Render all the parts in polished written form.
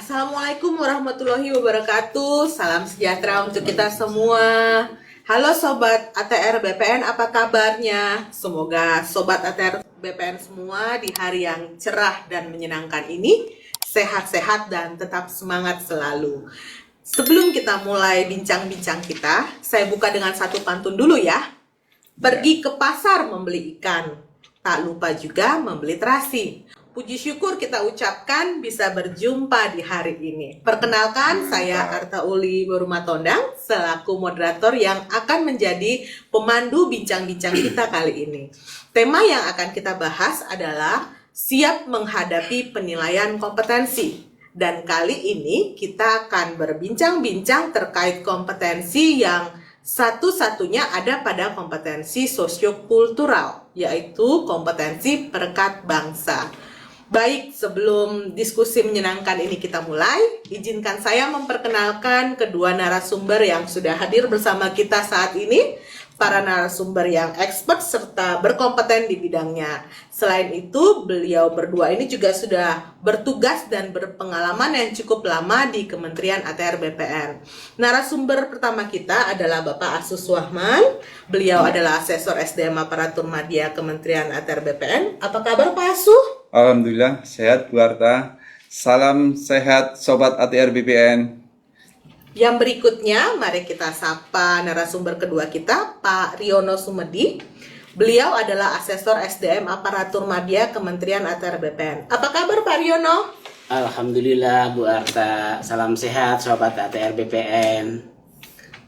Assalamualaikum warahmatullahi wabarakatuh. Salam sejahtera untuk kita semua. Halo Sobat ATR BPN, apa kabarnya? Semoga Sobat ATR BPN semua di hari yang cerah dan menyenangkan ini sehat-sehat dan tetap semangat selalu. Sebelum kita mulai bincang-bincang kita, saya buka dengan satu pantun dulu ya. Pergi ke pasar membeli ikan, tak lupa juga membeli terasi. Puji syukur kita ucapkan bisa berjumpa di hari ini. Perkenalkan, saya Arta Uli Borumatondang selaku moderator yang akan menjadi pemandu bincang-bincang kita kali ini. Tema yang akan kita bahas adalah siap menghadapi penilaian kompetensi. Dan kali ini kita akan berbincang-bincang terkait kompetensi yang satu-satunya ada pada kompetensi sosiokultural, yaitu kompetensi perekat bangsa. Baik, sebelum diskusi menyenangkan ini kita mulai, izinkan saya memperkenalkan kedua narasumber yang sudah hadir bersama kita saat ini, para narasumber yang expert serta berkompeten di bidangnya. Selain itu, beliau berdua ini juga sudah bertugas dan berpengalaman yang cukup lama di Kementerian ATR BPN. Narasumber pertama kita adalah Bapak Asus Wahman. Beliau adalah Asesor SDM Aparatur Madya Kementerian ATR BPN. Apa kabar Pak Asuh? Alhamdulillah, sehat Bu Arta. Salam sehat Sobat ATR BPN. Yang berikutnya, mari kita sapa narasumber kedua kita, Pak Riono Sumedi. Beliau adalah Asesor SDM Aparatur Madya Kementerian ATR BPN. Apa kabar Pak Riono? Alhamdulillah Bu Arta, salam sehat Sobat ATR BPN.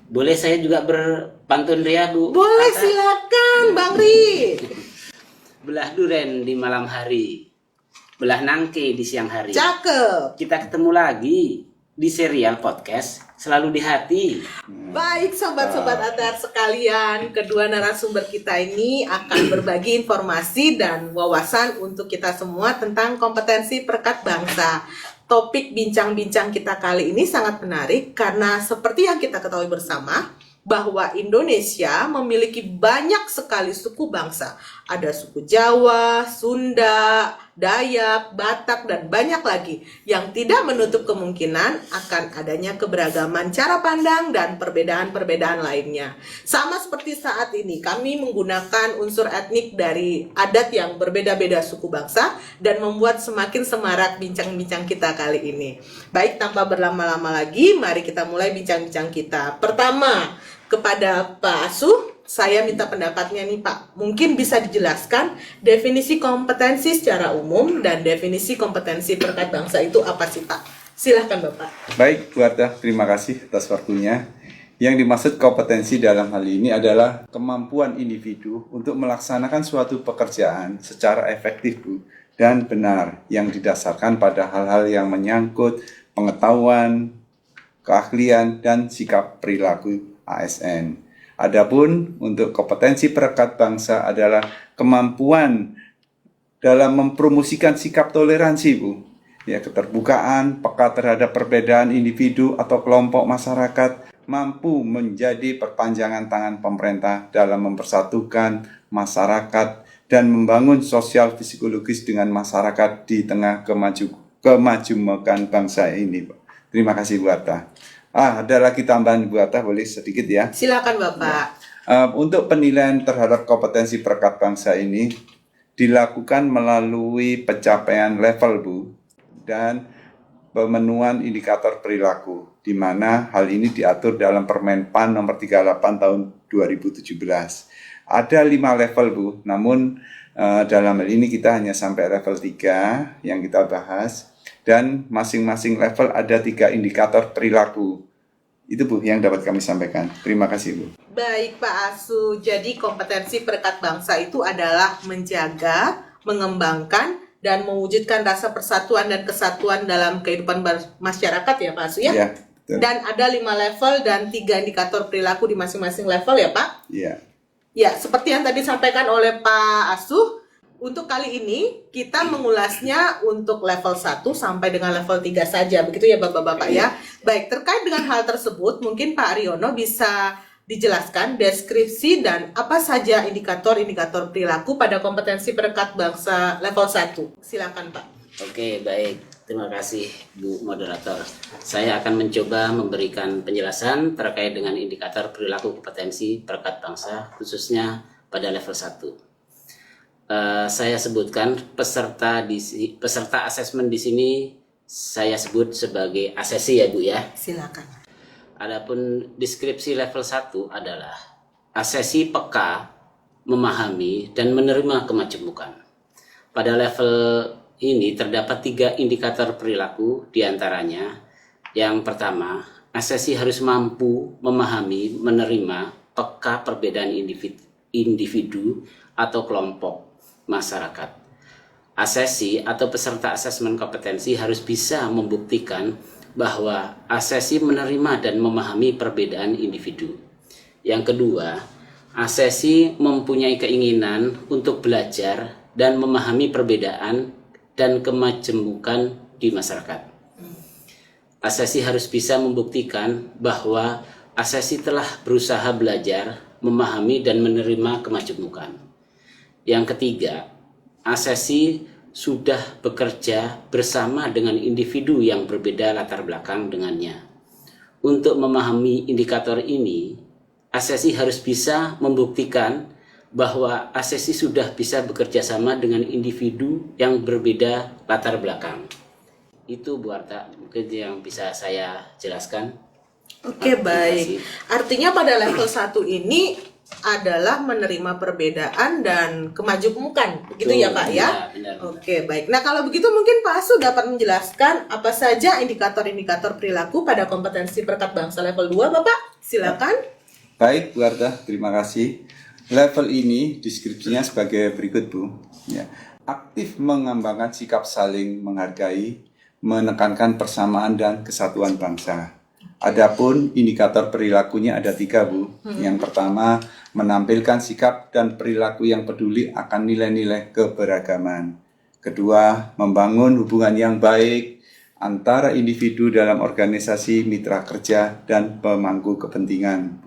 Boleh saya juga berpantun ria Bu? Boleh, Arta? silakan Bang Ri. Belah duren di malam hari, belah nangke di siang hari. Cakep. Kita ketemu lagi di serial podcast Selalu di Hati. Baik sobat-sobat ATR sekalian, kedua narasumber kita ini akan berbagi informasi dan wawasan untuk kita semua tentang kompetensi perekat bangsa. Topik bincang-bincang kita kali ini sangat menarik karena seperti yang kita ketahui bersama, bahwa Indonesia memiliki banyak sekali suku bangsa. Ada suku Jawa, Sunda, Dayak, Batak, dan banyak lagi yang tidak menutup kemungkinan akan adanya keberagaman cara pandang dan perbedaan-perbedaan lainnya. Sama seperti saat ini, kami menggunakan unsur etnik dari adat yang berbeda-beda suku bangsa dan membuat semakin semarak bincang-bincang kita kali ini. Baik, tanpa berlama-lama lagi, mari kita mulai bincang-bincang kita. Pertama, kepada Pak Asuh, saya minta pendapatnya nih Pak. Mungkin bisa dijelaskan definisi kompetensi secara umum dan definisi kompetensi perekat bangsa itu apa sih Pak? Silahkan Bapak. Baik Bu Arta, terima kasih atas waktunya. Yang dimaksud kompetensi dalam hal ini adalah kemampuan individu untuk melaksanakan suatu pekerjaan secara efektif Bu, dan benar yang didasarkan pada hal-hal yang menyangkut pengetahuan, keahlian, dan sikap perilaku ASN. Adapun untuk kompetensi perekat bangsa adalah kemampuan dalam mempromosikan sikap toleransi Bu, ya, keterbukaan, peka terhadap perbedaan individu atau kelompok masyarakat, mampu menjadi perpanjangan tangan pemerintah dalam mempersatukan masyarakat dan membangun sosial psikologis dengan masyarakat di tengah kemajuan bangsa ini. Terima kasih Bu Arta. Ada lagi tambahan Bu Arta, boleh sedikit ya? Silakan Bapak. Untuk penilaian terhadap kompetensi perekat bangsa ini dilakukan melalui pencapaian level Bu dan pemenuhan indikator perilaku, di mana hal ini diatur dalam Permen PAN nomor 38 tahun 2017. Ada 5 level Bu, namun dalam hal ini kita hanya sampai level 3 yang kita bahas, dan masing-masing level ada 3 indikator perilaku. Itu Bu yang dapat kami sampaikan. Terima kasih Bu. Baik Pak Asu, jadi kompetensi perekat bangsa itu adalah menjaga, mengembangkan, dan mewujudkan rasa persatuan dan kesatuan dalam kehidupan masyarakat ya Pak Asu ya? Ya, betul. Dan ada 5 level dan 3 indikator perilaku di masing-masing level ya Pak? Iya. Ya, seperti yang tadi disampaikan oleh Pak Asuh, untuk kali ini kita mengulasnya untuk level 1 sampai dengan level 3 saja. Begitu ya Bapak-Bapak ya. Baik, terkait dengan hal tersebut mungkin Pak Riono bisa dijelaskan deskripsi dan apa saja indikator-indikator perilaku pada kompetensi perekat bangsa level 1. Silakan Pak. Oke, baik. Terima kasih Bu Moderator. Saya akan mencoba memberikan penjelasan terkait dengan indikator perilaku kompetensi perekat bangsa khususnya pada level 1. Saya sebutkan peserta asesmen di sini saya sebut sebagai asesi ya Bu ya. Silakan. Adapun deskripsi level 1 adalah asesi peka, memahami dan menerima kemajemukan. Pada level ini terdapat 3 indikator perilaku diantaranya. Yang pertama, asesi harus mampu memahami, menerima, peka perbedaan individu atau kelompok masyarakat. Asesi atau peserta asesmen kompetensi harus bisa membuktikan bahwa asesi menerima dan memahami perbedaan individu. Yang kedua, asesi mempunyai keinginan untuk belajar dan memahami perbedaan dan kemajemukan di masyarakat. Asesi harus bisa membuktikan bahwa asesi telah berusaha belajar, memahami dan menerima kemajemukan. Yang ketiga, asesi sudah bekerja bersama dengan individu yang berbeda latar belakang dengannya. Untuk memahami indikator ini, asesi harus bisa membuktikan bahwa asesi sudah bisa bekerja sama dengan individu yang berbeda latar belakang. Itu Bu Arta mungkin yang bisa saya jelaskan. Oke, baik. Artinya pada level 1 ini adalah menerima perbedaan dan kemajemukan, begitu ya Pak ya? Ya, benar. Oke, baik. Nah, kalau begitu mungkin Pak Asu dapat menjelaskan apa saja indikator-indikator perilaku pada kompetensi perekat bangsa level 2, Bapak? Silakan. Baik, Bu Arta, terima kasih. Level ini deskripsinya sebagai berikut, Bu. Ya. Aktif mengembangkan sikap saling menghargai, menekankan persamaan dan kesatuan bangsa. Adapun indikator perilakunya ada 3, Bu. Yang pertama, menampilkan sikap dan perilaku yang peduli akan nilai-nilai keberagaman. Kedua, membangun hubungan yang baik antara individu dalam organisasi, mitra kerja, dan pemangku kepentingan.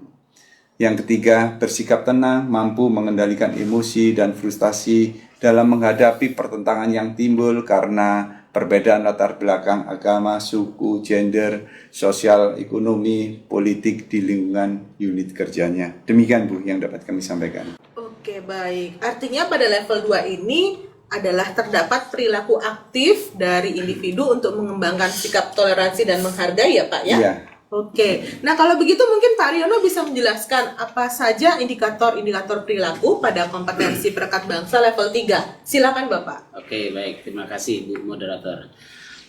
Yang ketiga, bersikap tenang, mampu mengendalikan emosi dan frustasi dalam menghadapi pertentangan yang timbul karena perbedaan latar belakang agama, suku, gender, sosial, ekonomi, politik di lingkungan unit kerjanya. Demikian Bu yang dapat kami sampaikan. Oke, baik. Artinya pada level 2 ini adalah terdapat perilaku aktif dari individu untuk mengembangkan sikap toleransi dan menghargai ya Pak ya? Iya. Oke, nah kalau begitu mungkin Pak Riono bisa menjelaskan apa saja indikator-indikator perilaku pada kompetensi perekat bangsa level 3. Silakan Bapak. Oke, baik. Terima kasih Bu Moderator.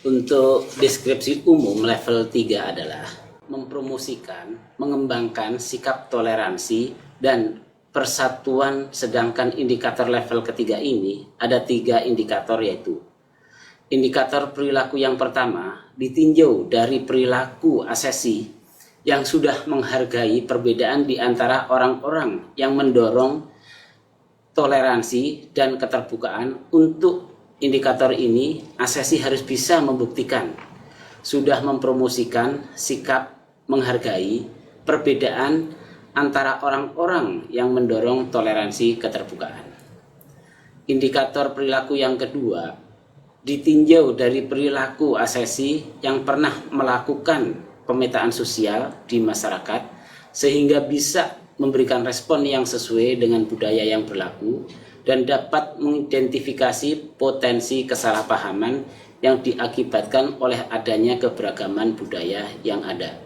Untuk deskripsi umum level 3 adalah mempromosikan, mengembangkan sikap toleransi dan persatuan, sedangkan indikator level ketiga ini ada 3 indikator yaitu indikator perilaku yang pertama ditinjau dari perilaku asesi yang sudah menghargai perbedaan di antara orang-orang yang mendorong toleransi dan keterbukaan. Untuk indikator ini, asesi harus bisa membuktikan sudah mempromosikan sikap menghargai perbedaan antara orang-orang yang mendorong toleransi keterbukaan. Indikator perilaku yang kedua ditinjau dari perilaku asesi yang pernah melakukan pemetaan sosial di masyarakat sehingga bisa memberikan respon yang sesuai dengan budaya yang berlaku dan dapat mengidentifikasi potensi kesalahpahaman yang diakibatkan oleh adanya keberagaman budaya yang ada.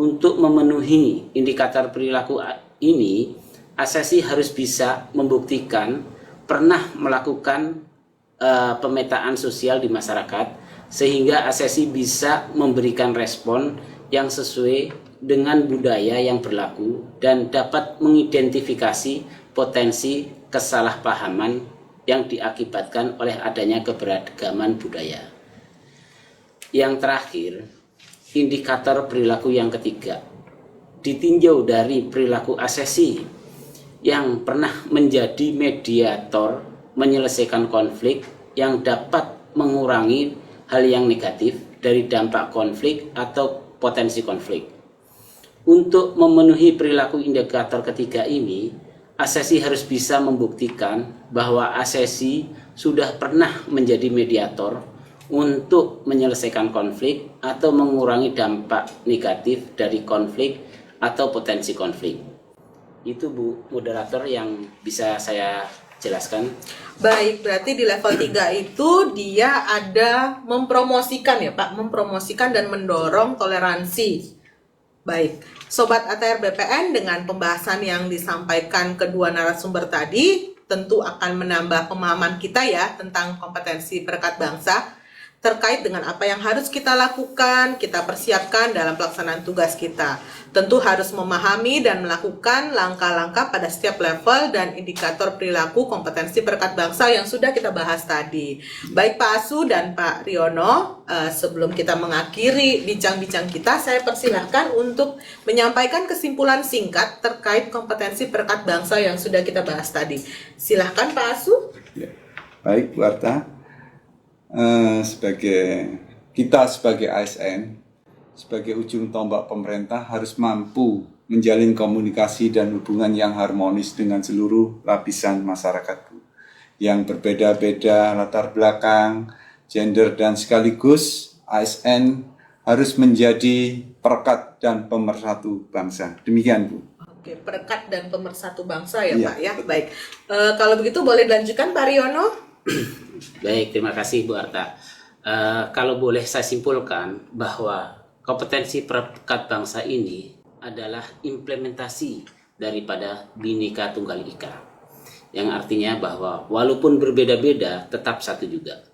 Untuk memenuhi indikator perilaku ini, asesi harus bisa membuktikan pernah melakukan pemetaan sosial di masyarakat sehingga asesi bisa memberikan respon yang sesuai dengan budaya yang berlaku dan dapat mengidentifikasi potensi kesalahpahaman yang diakibatkan oleh adanya keberagaman budaya. Yang terakhir, indikator perilaku yang ketiga ditinjau dari perilaku asesi yang pernah menjadi mediator menyelesaikan konflik yang dapat mengurangi hal yang negatif dari dampak konflik atau potensi konflik. Untuk memenuhi perilaku indikator ketiga ini, asesi harus bisa membuktikan bahwa asesi sudah pernah menjadi mediator untuk menyelesaikan konflik atau mengurangi dampak negatif dari konflik atau potensi konflik. Itu Bu moderator yang bisa saya jelaskan. Baik, berarti di level 3 itu dia ada mempromosikan ya Pak, mempromosikan dan mendorong toleransi. Baik, Sobat ATR BPN, dengan pembahasan yang disampaikan kedua narasumber tadi tentu akan menambah pemahaman kita ya tentang kompetensi perekat bangsa terkait dengan apa yang harus kita lakukan, kita persiapkan dalam pelaksanaan tugas kita. Tentu harus memahami dan melakukan langkah-langkah pada setiap level dan indikator perilaku kompetensi perekat bangsa yang sudah kita bahas tadi. Baik Pak Asu dan Pak Riono, sebelum kita mengakhiri bincang-bincang kita, saya persilahkan untuk menyampaikan kesimpulan singkat terkait kompetensi perekat bangsa yang sudah kita bahas tadi. Silahkan Pak Asu. Ya. Baik Bu Arta. Sebagai ASN, sebagai ujung tombak pemerintah harus mampu menjalin komunikasi dan hubungan yang harmonis dengan seluruh lapisan masyarakat yang berbeda-beda latar belakang, gender, dan sekaligus ASN harus menjadi perekat dan pemersatu bangsa. Demikian Bu. Oke, perekat dan pemersatu bangsa ya Iya, Pak ya. betul. Baik, kalau begitu boleh dilanjutkan Pak Riono. Baik, terima kasih Bu Arta. Kalau boleh saya simpulkan bahwa kompetensi perekat bangsa ini adalah implementasi daripada Bhinneka Tunggal Ika, yang artinya bahwa walaupun berbeda-beda tetap satu juga.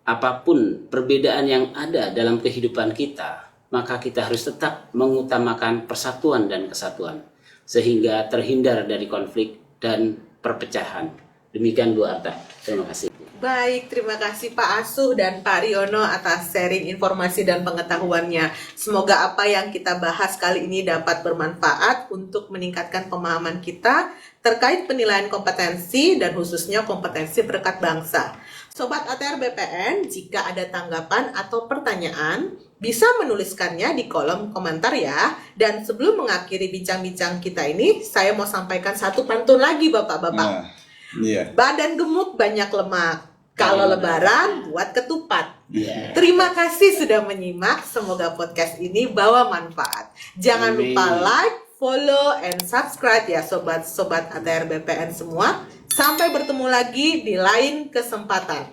Apapun perbedaan yang ada dalam kehidupan kita, maka kita harus tetap mengutamakan persatuan dan kesatuan sehingga terhindar dari konflik dan perpecahan. Demikian Bu Arta. Terima kasih. Baik, terima kasih Pak Asuh dan Pak Riono atas sharing informasi dan pengetahuannya. Semoga apa yang kita bahas kali ini dapat bermanfaat untuk meningkatkan pemahaman kita terkait penilaian kompetensi dan khususnya kompetensi perekat bangsa. Sobat ATR BPN, jika ada tanggapan atau pertanyaan, bisa menuliskannya di kolom komentar ya. Dan sebelum mengakhiri bincang-bincang kita ini, saya mau sampaikan satu pantun lagi Bapak-Bapak. Nah, iya. Badan gemuk banyak lemak. Kalau lebaran buat ketupat. Yeah. Terima kasih sudah menyimak. Semoga podcast ini bawa manfaat. Jangan Amin. lupa like, follow, and subscribe ya sobat-sobat ATR BPN semua. Sampai bertemu lagi di lain kesempatan.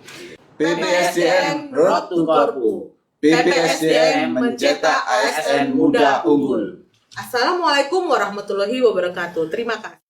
PPSDM Road to Korpu. PPSDM mencetak ASN muda unggul. Assalamualaikum warahmatullahi wabarakatuh. Terima kasih.